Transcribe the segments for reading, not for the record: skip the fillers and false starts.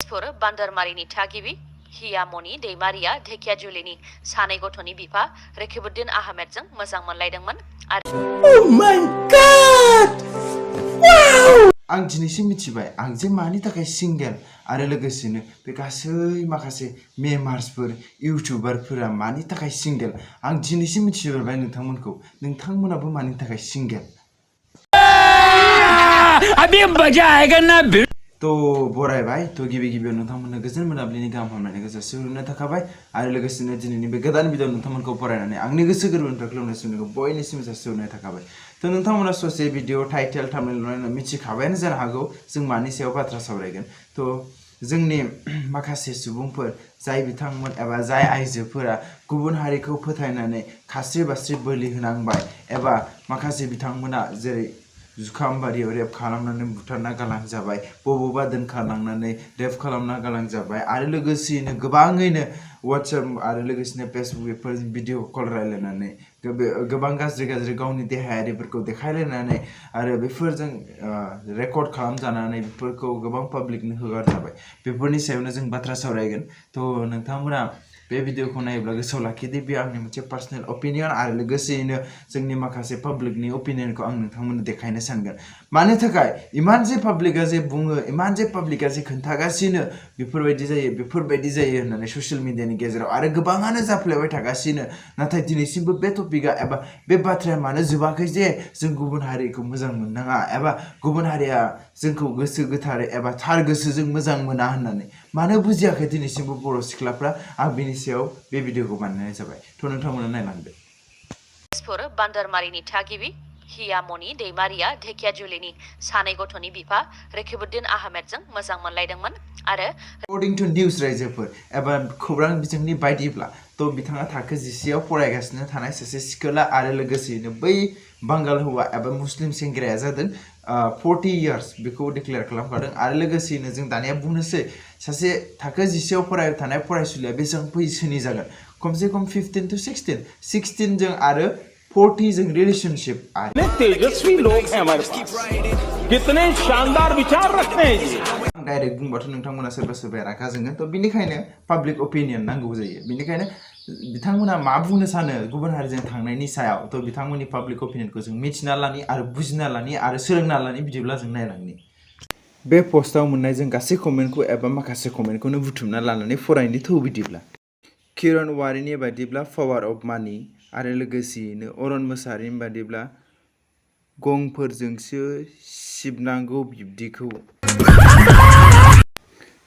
तेजपुर बान्दारमारिनि थागिबि हियामनि दैमारिया धेकियाजुलिनि सानै गथ'नि बिफा रेखिबुद्दिन आहमेदजों मोजां मोनलायदोंमोन आरो Oh my God! Wow! आं दिनैसो मिथिबाय आं जे मानि थाखाय सिंगेल आरो लोगोसेनो बे गासै माखासे मेम्बार्सफोर इउटिउबारफोरा मानि थाखाय सिंगेल आं दिनैसो मिथिबाय नोंथांमोनाबो मानि थाखाय सिंगेल अभी मजा आएगा ना तो बरायबाय तो गिबियाव नोंथांमोननो गोजोन मोनाबिलिनि गाहाम हामलायनायखौ जासिहरनाय थाखाबाय आरो लोगोसेनो दिनैनि बे गोदान भिडिअ नोंथांमोनखौ फरायनानै आंनि गोसो गोरबोनिफ्राय खुलुमनायखौ बयनिसिम जासिहरनाय थाखाबाय तो नोंथांमोना ससे भिडिअ टाइटेल थाम्बनेल नुनानै मिथिखाबायानो जानो हागौ जों मानि सायाव बाथ्रा सावरायगोन तो जोंनि माखासे सुबुंफोर जाय बिथांमोन एबा जाय आइजोफोरा गुबुन हारिखौ फोथायनानै खास्रि बास्रि बोलि होनांबाय एबा माखासे बिथांमोना जेरै जुखाम बारियाव रेप खालामनानै बुथारना गालांजाबाय बबेबा दोनखालांनानै रेप खालामना गालांजाबाय आरो लोगोसेयैनो गोबाङैनो वाट्सएप आरो लोगोसेनो फेसबुक बेफोर भिडिअ कल रायलायनानै गोबां गाज्रि गावनि देहायारिफोरखौ देखायलायनानै आरो बेफोरजों रेकर्ड खालामजानानै बेफोरखौ गोबां पाब्लिकनो हगारजाबाय बेफोरनि सायावनो जों बाथ्रा सावरायगोन तो नोंथांमोना बे भिडिअखौ नायोब्ला गोसोआव लाखिदो बे आंनि मोनसे पार्सनेल ओपिनियन आरो लोगोसेयैनो जोंनि माखासे पाब्लिकनि ओपिनियनखौ आं नोंथांमोननो देखायनो सानगोन मानो थाखाय इमान जे पाब्लिका जे बुङो इमान जे पाब्लिका जे खोन्थागासिनो बेफोरबायदि जायो होननानै ससियेल मिडियानि गेजेराव आरो गोबाङानो जाफ्लेबाय थागासिनो नाथाय दिनैसिमबो बे टपिकआ एबा बे बाथ्राया मानो जोबाखै जे जों गुबुन हारिखौ मोजां मोननाङा एबा गुबुन हारिया जोंखौ गोसो गोथारै एबा थार गोसोजों मोजां मोना होननानै मानो बुजियाखै दिनैसिमबो बर' सिख्लाफ्रा आं बेनि सायाव बे भिडिअखौ बानायनाय जाबाय तो नोंथांमोना नायलांदो तेजपुर बान्दारमारिनि थागिबि हियामनि दैमारिया धेकियाजुलिनि सानै गथ'नि बिफा रेखिबुद्दिन आहमेदजों मोजां मोनलायदोंमोन आरो According to निउज रायजोफोर एबा खौरां बिजोंनि बायदिब्ला तो बिथाङा थाखो 10आव फरायगासिनो थानाय सासे सिखोला आरो लोगोसेयैनो बै बांगाल हौवा एबा मुस्लिम सेंग्राया जादों 40 इयार्स बेखौ डिक्लेयार खालामखादों आरो लोगोसेयैनो जों दानिया बुंनोसै सासे थाखो 10आव फरायबाय थानाय फरायसुलिया बेसेबां बैसोनि जागोन खमसे खम 15 to 16 जों आरो 40 जों रिलेशनशिप तेजस्वी लोग हैं हमारे पास कितने शानदार विचार रखते हैं जी डायरेक्ट बुंबाथ' नोंथांमोना सोरबा रागा जोङो तो बिनिखायनो पाब्लिक ओपिनियन नांगौ जायो बिनिखायनो बिथांमोना मा बुंनो सानो गुबुन हारिजों थांनायनि सायाव तो बिथांमोननि पाब्लिक ओपिनियनखौ जों मिथिना लानि आरो बुजिना लानि आरो सोलोंना लानि बिदिब्ला जों नायलांनि बे पस्टआव मोननाय जों गासै कमेन्टखौ एबा माखासे कमेन्टखौनो बुथुमना लानानै फरायनो थौ बिदिब्ला किरण वारिनि बायदिब्ला पावार अफ मानि आरो लोगोसेयैनो अरन मोसाहारिनि बायदिब्ला गंफोरजोंसो सिबनांगौ बिब्दिखौ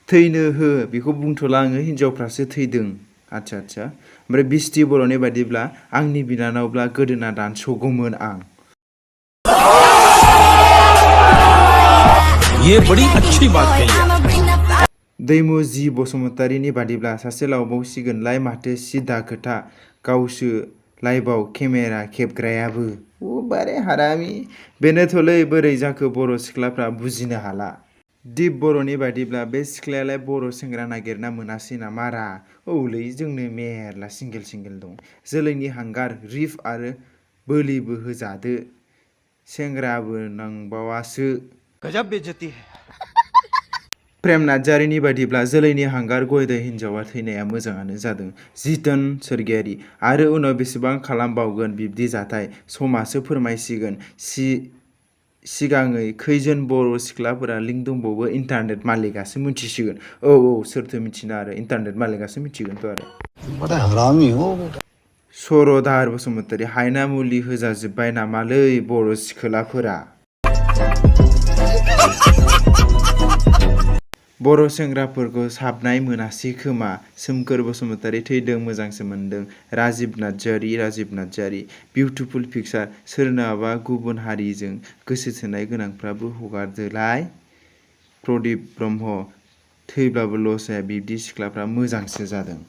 थैनो हो बेखौ बुंथ'ला आङो हिनजावफ्रासो थैदों आच्छा ओमफ्राय बिस्टि बर'नि बायदिब्ला आंनि बिनानावब्ला गोदोना दानस'गौमोन आं ये बड़ी अच्छी बात कही दैमु जि बसुमतारीनि बादिब्ला सासे लावबावसिगोनलाय माथो सिदा खोथा गावसो लाइभआव केमेरा खेबग्रायाबो बारे हारामि बेनोथ'लै बोरै जाखो बर' सिख्लाफ्रा बुजिनो हाला दिप बर'नि बादिब्ला बे सिख्लायालाय बर' सेंग्रा नागिरना मोनासै नामारा औलै जोंनो मेरला सिंगेल दं जोलैनि हांगार रिफ आरो बोलिबो होजादो सेंग्राबो नांबावासो गजब बेइज्जती है प्रेम नार्जारिनि बादिब्ला जोलैनि हांगार गयदै हिन्जावा थैनाया मोजाङानो जादों जितन सोरगियारि आरो उनाव बेसेबां खालामबावगोन बिब्दि जाथाय समासो फोरमायसिगोन सिगाङै खैजोन बर' सिख्लाफोरा लिंक दंबावो इन्टारनेट मालिकासो मिथिसिगोन औ सोरथो मिथिना आरो इन्टारनेट मालिकासो मिथिगोनथ' आरो बड़ा हरामी हो सरदार बसुमतारी हायना मुलि होजाजोब्बाय नामालै बर' सिख्लाफोरा बर' सेंग्राफोरखौ साबनाय मोनासै खोमा सोमखोर बसुमतारी थैदों मोजांसो मोनदों राजिब नार्जारी बिउटिफुल पिकचार सोरनाबा गुबुन हारिजों गोसो थोनाय गोनांफ्राबो हगारदोलाय प्रदीप ब्रह्म थैब्लाबो लस जाया बिब्दि सिख्लाफ्रा मोजांसो जादों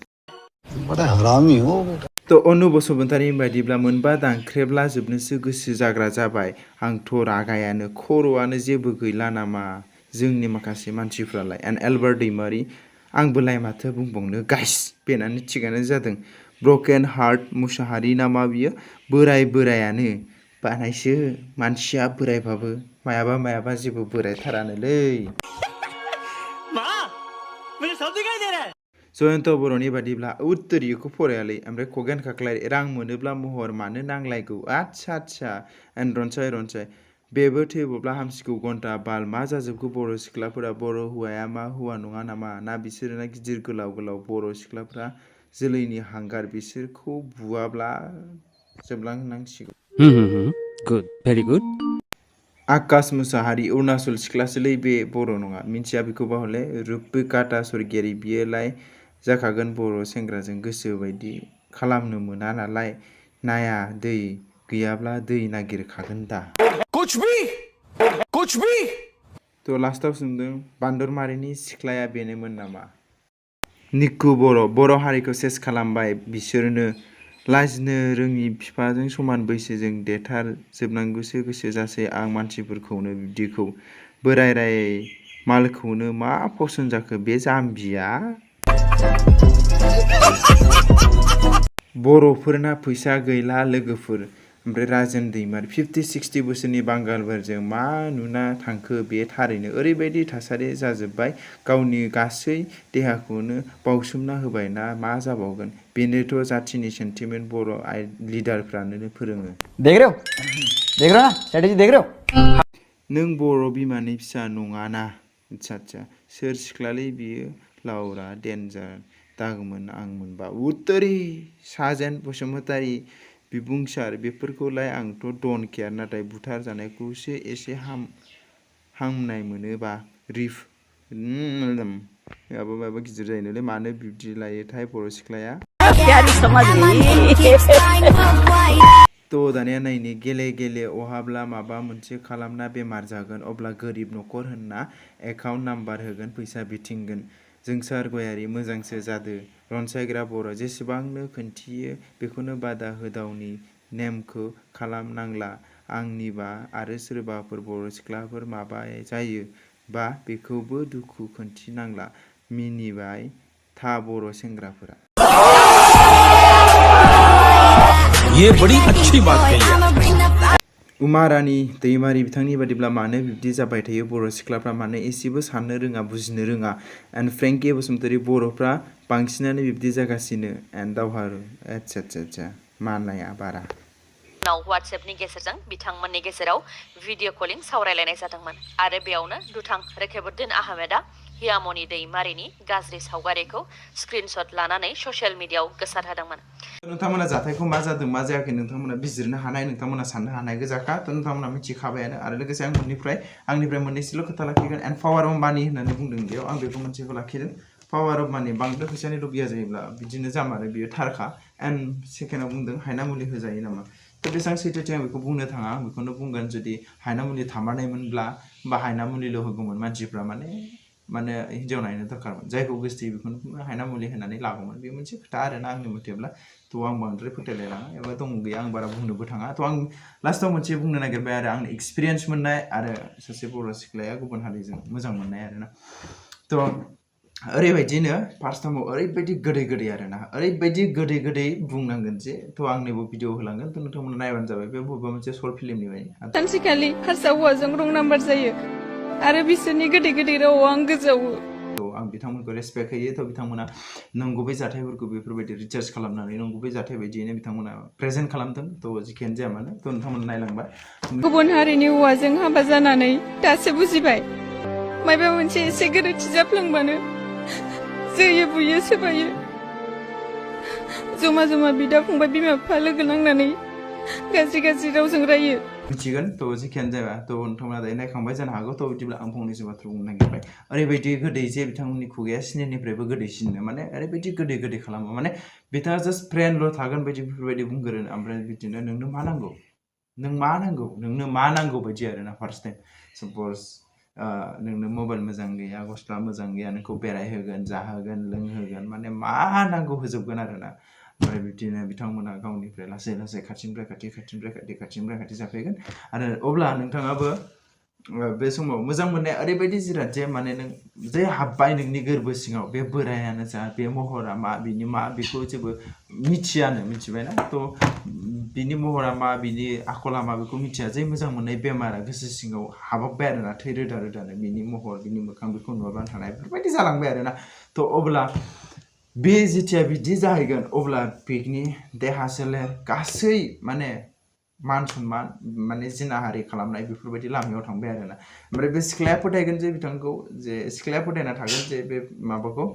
तो अनु बसुमतारीनि बायदिब्ला मोनबा दानख्रेबला जोबनोसो गोसो जाग्रा जाबाय आंथ' रागायानो खर'आनो जेबो गैला नामा जोंनि माखासे मानसिफ्रालाय एन्ड एलबार्ट दैमारि आंबोलाय माथो बुंबावनो गाइस बेनानो थिगानो जादों ब्रकेन हार्ट मुसाहारि नामा बियो बोरायानो बानायसो मानसिया बोरायबाबो मायाबा जेबो बोरायथारानोलै मुझे सब दिखाई दे रहा है जयन्त बर'नि बादिब्ला उत्तरीयखौ फरायालै ओमफ्राय खगेन खाख्लाय रां मोनोब्ला महर मानो नांलायगौ आच्छा रनसाय बेबो थैबोब्ला हामसिगौ घन्टा बाल मा जाजोबखो बर' सिख्लाफोरा बर' हौवाया मा हौवा नङा नामा ना बिसोरना गिदिर गोलाव बर' सिख्लाफोरा जोलैनि हांगार बिसोरखौ बुवाब्ला जोबलांनांसिगौ गुड भेरी गुड आकाश मुसाहारि अरुणाचल सिख्लासोलै बे बर' नङा मिन्थिया बेखौबा हले रुपकाता सरगियारि बियोलाय जाखागोन बर' सेंग्राजों गोसो बायदि खालामनो मोना नालाय नाया दै गैयाब्ला दै नागिरखागोन दा कुछ भी तो लास्टाव सोंदों बान्दरमारिनि सिख्लाया बेनोमोन नामा निक्कु बर' हारिखौ सेस खालामबाय बिसोरनो लाजिनो रोङि बिफाजों समान बैसोजों देथार जोबनांगौसो गोसो जासै आं मानसिफोरखौनो बिब्दिखौ बोराय राय मालखौनो मा फसन जाखो बे जाम्बिया बर'फोरना फैसा गैला लोगोफोर ओमफ्राय राजेन दैमारि 50-60 बोसोरनि बांगालफोरजों मा नुना थांखो बे थारैनो ओरैबायदि थासारि जाजोब्बाय गावनि गासै देहाखौनो बावसोमना होबाय ना मा जाबावगोन बेनोथ' जाथिनि सेन्टिमेन्ट बर' लिडारफ्रानो फोरोङो देख रहे हो ना स्ट्रेटेजी देख रहे हो नों बर' बिमानि फिसा नङाना आच्छा सोर सिख्लालै बियो लाउरा डेन्जार दागोमोन आं मोनबा उत्तरी साजेन बसुमतारी बिबुंसार बेफोरखौलाय आंथ' डन केयार नाथाय बुथार जानायखौसो एसे हामनाय मोनोबा रिफ माबा गिदिर जायोनोलै मानो बिब्दि लायोथाय बर' सिख्लाया दानिया नायनि गेले अहाब्ला माबा मोनसे खालामना बेमार जागोन अब्ला गोरिब न'खर होनना एकाउन्ट नाम्बार होगोन फैसा बिथिंगोन जोंसार गयारि मोजांसो जादो रनसायग्रा बर' जेसेबांनो खोन्थियो बेखौनो बादा होदावनि नेमखौ खालामनांला आंनिबा आरो सोरबाफोर बर' सिख्लाफोर माबा जायो बा बेखौबो दुखु खोन्थिनांला मिनिबाय था बर' सेंग्राफोरा ये बड़ी अच्छी बात कही है उमा रानी दैमारि बिथांनि बादिब्ला मानो बिब्दि जाबाय थायो बर' सिख्लाफ्रा मानो एसेबो साननो रोङा बुजिनो रोङा एन्ड फ्रेंकि बसुमतारी बर'फ्रा बांसिनानो बिब्दि जागासिनो एन्ड दावहारु आच्छा मानाया बारा नाव WhatsAppनि गेजेरजों बिथांमोननि गेजेराव भिडिअ कलिं सावरायलायनाय जादोंमोन आरो बेयावनो दुथां रेखेबुद्दिन आहमेदा हियामनि दैमारिनि गाज्रि सावगारिखौ स्क्रिनशट लानानै ससियेल मिडियायाव गोसारहोदोंमोन नोंथांमोना जाथायखौ मा जादों मा जायाखै नोंथांमोना बिजिरनो हानाय नोंथांमोना साननो हानाय गोजाखा नोंथांमोना मिथिखाबायानो आरो लोगोसे आं आंनिफ्राय मोननैसोल' खोथा लाखिगोन एन्ड पावार अफ मानि होननानै बुंदों बेयाव आं बेखौ मोनसेखौ लाखिदों पावार अफ मानि बांद्राय फैसानि लबिया जायोब्ला बिदिनो जामारो बियो थारखा एन्ड सेकेन्डआव बुंदों हायना मुलि होजायो नामा तो बेसेबां सैथोथि आं बेखौ बुंनो थाङा आं बेखौनो बुंगोन जुदि हायना मुलि थामारनायमोनब्ला बा हायना मुलिल' होगौमोन मानसिफ्रा माने हिन्जाव नायनो दरकारमोन जायखौ गोसथोयो बेखौनो हायना मुलि होनानै लागौमोन बे मोनसे खोथा आरोना आंनि मथेब्ला तो आं बांद्राय फोथायलायलाङा एबा दं गैया आं बारा बुंनोबो थाङा तो आं लास्टाव मोनसे बुंनो नागिरबाय आरो आंनि एक्सपिरियेन्स मोननाय आरो सासे बर' सिख्लाया गुबुन हारिजों मोजां मोननाय आरोना तो ओरैबायदिनो फार्स्ट टाइमाव ओरैबायदि गोदै आरोना ओरैबायदि गोदै बुंनांगोन जे तो आंनिबो भिडिअ होलांगोन तो नोंथांमोना नायबानो जाबाय बे बबेबा मोनसे सर्ट फिल्मनि बायदि सानसेखालि हारसा हौवाजों रं नाम्बार जायो आरो बिसोरनि गोदै रावाव आं गोजावो आं बिथांमोनखौ रेसपेक्ट होयो तो बिथांमोना नंगुबै जाथायफोरखौ बेफोरबायदि रिसार्च खालामनानै नंगुबै जाथाय बायदियैनो बिथांमोना प्रेजेन्ट खालामदों तो जिखियानो जाया मानो तो नोंथांमोना नायलांबाय गुबुन हारिनि हौवाजों हाबा जानानै दासो बुजिबाय मायबा मोनसे एसे गोरोन्थि जाफ्लांबानो जोयो बुयो सोबायो जमा बिदा फंबाय बिमा बिफा लोगो नांनानै गाज्रि रावजों रायो मिथिगोन तो जिखियानो जाया तो नोंथांमोना दायो नायखांबाय जानो हागौ तो बिदिब्ला आं फंनैसो बाथ्रा बुंनो नागिरबाय ओरैबायदि गोदै जे बिथांमोननि खुगाया सिनिनिफ्रायबो गोदैसिननो माने ओरैबायदि गोदै खालामो माने बिथाङा जास्ट फ्रेन्डल' थागोन बायदि बेफोरबायदि बुंगोन ओमफ्राय बिदिनो नोंनो मा नांगौ बायदि आरोना फार्स्ट टाइम साप'ज नोंनो मबाइल मोजां गैया गस्ला मोजां गैया नोंखौ बेरायहोगोन जाहोगोन लोंहोगोन माने मा नांगौ होजोबगोन आरोना ओमफ्राय बिदिनो बिथांमोना गावनिफ्राय लासै खाथिनिफ्राय खाथि जाफैगोन आरो अब्ला नोंथाङाबो बे समाव मोजां मोननाय ओरैबायदि जिराद जे माने नों जे हाबबाय नोंनि गोरबो सिङाव बे बोरायानो जा बे महरा मा बिनि मा बेखौ जेबो मिथिबायना तो बिनि महरा मा बिनि आखला मा बेखौ मिथिया जे मोजां मोननाय बेमारा गोसो सिङाव हाबबाय आरोना थै रोदानो बिनि महर बिनि मोखां बेखौ नुवाबानो थानाय बेफोरबायदि जालांबाय आरोना थ' अब्ला बे जेथिया बिदि जाहैगोन अब्ला बिनि देहा सोलेर गासै माने मान सन्मान माने जिनाहारि खालामनाय बेफोरबायदि लामायाव थांबाय आरोना ओमफ्राय बे सिख्लाया फोथायगोन जे बिथांखौ जे सिख्लाया फोथायना थागोन जे बे माबाखौ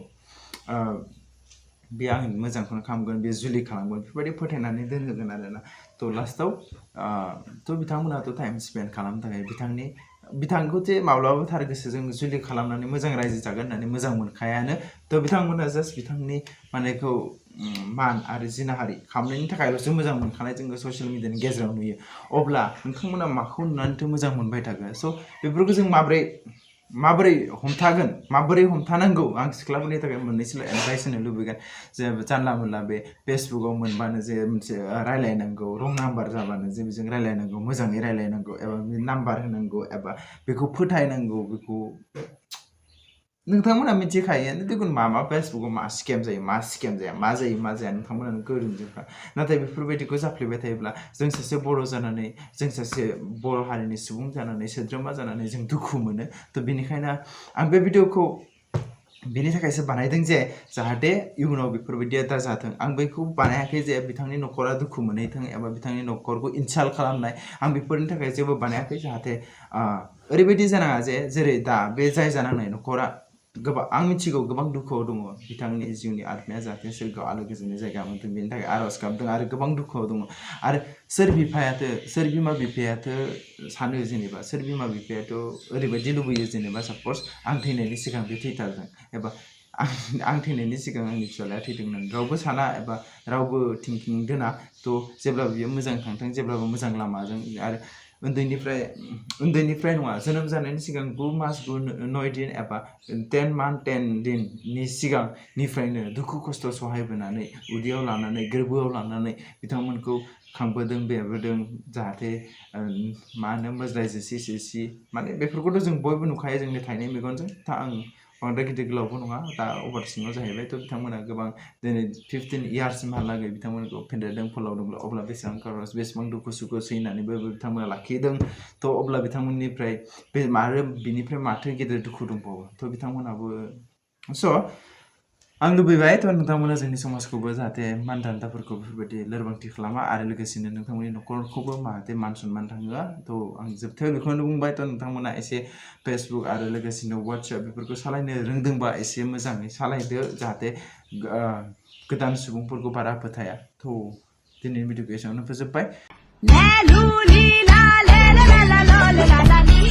बे आंनि मोजांखौनो खालामगोन बे जुलि खालामगोन बेफोरबायदि फोथायनानै दोनहोगोन आरोना थ' लास्टाव थ' बिथांमोनाथ' टाइम स्पेन्ड खालामनो थाखाय बिथांखौ जे माब्लाबाबो थार गोसोजों जुलि खालामनानै मोजां रायजो जागोन होननानै मोजां मोनखायानो थ' बिथांमोना जास्ट बिथांनि मानेखौ मान आरो जिनाहारि खालामनायनि थाखायल'सो मोजां मोनखानाय जोङो ससियेल मिडियानि गेजेराव नुयो अब्ला नोंथांमोना माखौ नुनानैथ' मोजां मोनबाय थागोन स' बेफोरखौ जों माबोरै हमथागोन माबोरै हमथानांगौ आं सिख्लाफोरनि थाखाय मोननैसो एडभाइस होनो लुबैगोन जे जानला मोनला बे फेसबुकाव मोनबानो जे मोनसे रायलायनांगौ रं नाम्बार जाबानो जे बेजों रायलायनांगौ मोजाङै रायलायनांगौ एबा नाम्बार होनांगौ एबा बेखौ फोथायनांगौ बेखौ नोंथांमोना मिथिखायो जिखुनु मा फेसबुकाव मा स्केम जायो मा जाया नोंथांमोनानो गोरोंजोबखा नाथाय बेफोरबायदिखौ जाफ्लेबाय थायोब्ला जों सासे बर' जानानै जों सासे बर' हारिनि सुबुं जानानै सोद्रोमा जानानै जों दुखु मोनो थ' बेनिखायनो आं बे भिडिअखौ बेनि थाखायसो बानायदों जे जाहाथे इयुनाव बेफोरबायदिया दाजाथों आं बेखौ बानायाखै जे बिथांनि न'खरा दुखु मोनहैथों एबा बिथांनि न'खरखौ इनसाल्ट खालामनाय आं बेफोरनि थाखाय जेबो बानायाखै जाहाथे ओरैबायदि जानाङा जे जेरै दा बे जाय जानांनाय न'खरा आं मिथिगौ गोबां दुखुआव दङ बिथांनि जिउनि आत्माया जाहाथे सोरगोआव आलो गोजोननि जायगा मोनथों बेनि थाखाय आर'ज गाबदों आरो गोबां दुखुआव दङ आरो सोर बिमा बिफायाथ' सानो जेनेबा सोर बिमा बिफायाथ' ओरैबायदि लुबैयो जेनेबा साप'ज आं थैनायनि सिगां बे थैथारथों एबा आं थैनायनि सिगां आंनि फिसाज्लाया थैथों होननानै रावबो साना एबा रावबो थिंकिं दोना थ' जेब्लाबो बियो मोजां थांथों जेब्लाबो मोजां लामाजों आरो उन्दैनिफ्राय नङा जोनोम जानायनि सिगां 9 मास 9 दिन एबा 10 मान्थ 10 दिननि सिगांनिफ्रायनो दुखु खस्थ' सहायबोनानै उदैयाव लानानै गोरबोआव लानानै बिथांमोनखौ खांबोदों बेरबोदों जाहाथे मा होनो मोज्लाय जोसि माने बेफोरखौथ' जों बयबो नुखायो जोंनि थाइनै मेगनजों दा आं बांद्राय गिदिर गोलावबो नङा दा अभार सिङाव जाहैबाय थ' बिथांमोना गोबां दिनै 15 इयार्ससिमहालागै बिथांमोनखौ फेदेरदों फोलावदों अब्ला बेसेबां खरस बेसेबां दुखु सुखु सैनानैबो बिथांमोना लाखिदों थ' अब्ला बिथांमोननिफ्राय बिनिफ्राय माथो गेदेर दुखु दंबावो थ' बिथांमोनाबो स' आं लुबैबाय थ' नोंथांमोना जोंनि समाजखौबो जाहाथे मान दान्दाफोरखौ बेफोरबायदि लोरबांथि खालामा आरो लोगोसेनो नोंथांमोननि न'खरखौबो जाहाथे मान सन्मान थाङोआ थ' आं जोबथायाव बेखौनो बुंबाय थ' नोंथांमोना एसे फेसबुक आरो लोगोसेनो वाट्सएप बेफोरखौ सालायनो रोंदोंबा एसे मोजाङै सालायदो जाहाथे गोदान सुबुंफोरखौ बारा फोथाया थ' दिनैनि भिडिअखौ एसेयावनो फोजोब्बाय